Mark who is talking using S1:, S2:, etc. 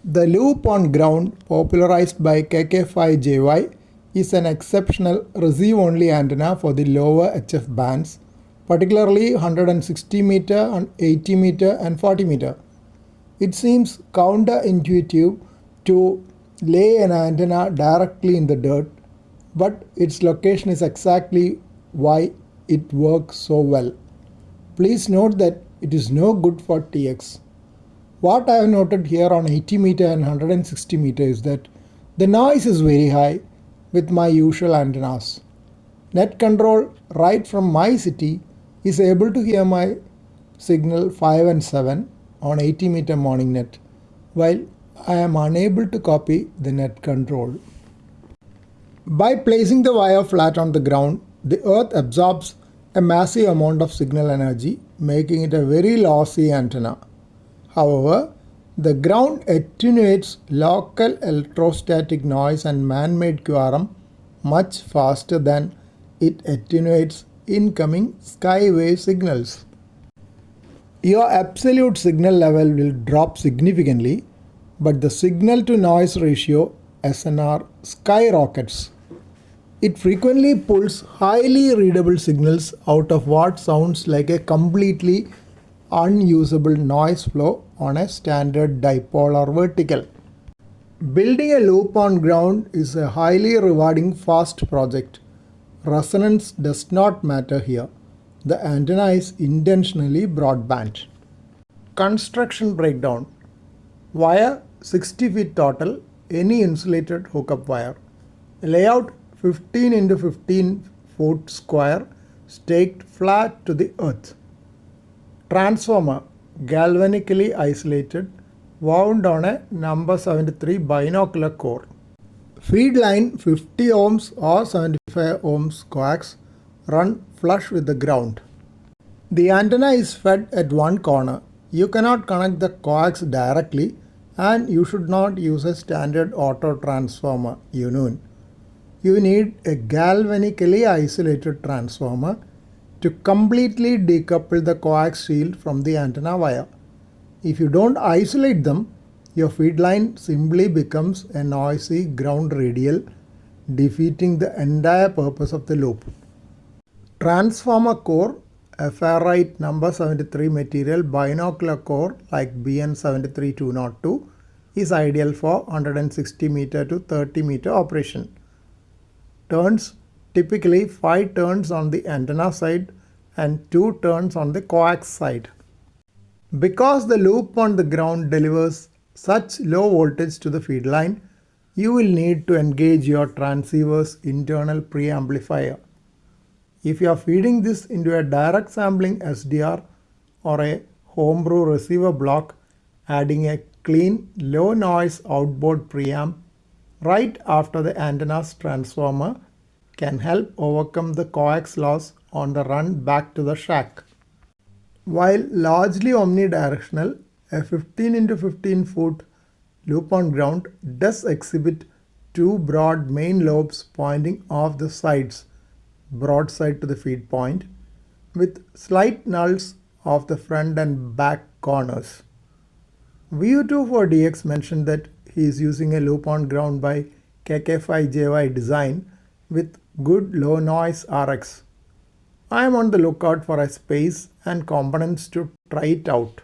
S1: The loop on ground, popularized by KK5JY, is an exceptional receive-only antenna for the lower HF bands, particularly 160 meter, and 80 meter and 40 meter. It seems counterintuitive to lay an antenna directly in the dirt, but its location is exactly why it works so well. Please note that it is no good for TX. What I have noted here on 80 meter and 160 meter is that the noise is very high with my usual antennas. Net Control right from my city is able to hear my signal 5 and 7 on 80 meter morning net, while I am unable to copy the Net Control. By placing the wire flat on the ground, the earth absorbs a massive amount of signal energy, making it a very lossy antenna. However, the ground attenuates local electrostatic noise and man-made QRM much faster than it attenuates incoming skywave signals. Your absolute signal level will drop significantly, but the signal-to-noise ratio SNR skyrockets. It frequently pulls highly readable signals out of what sounds like a completely unusable noise flow on a standard dipole or vertical. Building a loop on ground is a highly rewarding fast project. Resonance does not matter here. The antenna is intentionally broadband. Construction breakdown. Wire 60 feet total, any insulated hookup wire. Layout 15 into 15 foot square, staked flat to the earth. Transformer, galvanically isolated, wound on a number 73 binocular core. Feed line 50 ohms or 75 ohms coax run flush with the ground. The antenna is fed at one corner. You cannot connect the coax directly, and you should not use a standard auto transformer unit. You need a galvanically isolated transformer to completely decouple the coax shield from the antenna wire. If you don't isolate them, your feed line simply becomes a noisy ground radial, defeating the entire purpose of the loop. Transformer core, a ferrite number 73 material binocular core like BN73202, is ideal for 160 meter to 30 meter operation. Turns, typically 5 turns on the antenna side and 2 turns on the coax side. Because the loop on the ground delivers such low voltage to the feed line, you will need to engage your transceiver's internal preamplifier. If you are feeding this into a direct sampling SDR or a homebrew receiver block, adding a clean, low noise outboard preamp right after the antenna's transformer can help overcome the coax loss on the run back to the shack. While largely omnidirectional, a 15 into 15 foot loop on ground does exhibit 2 broad main lobes pointing off the sides, broadside to the feed point, with slight nulls off the front and back corners. VU2 4DX mentioned that he is using a loop on ground by KK5JY design with good low noise RX. I am on the lookout for a space and components to try it out.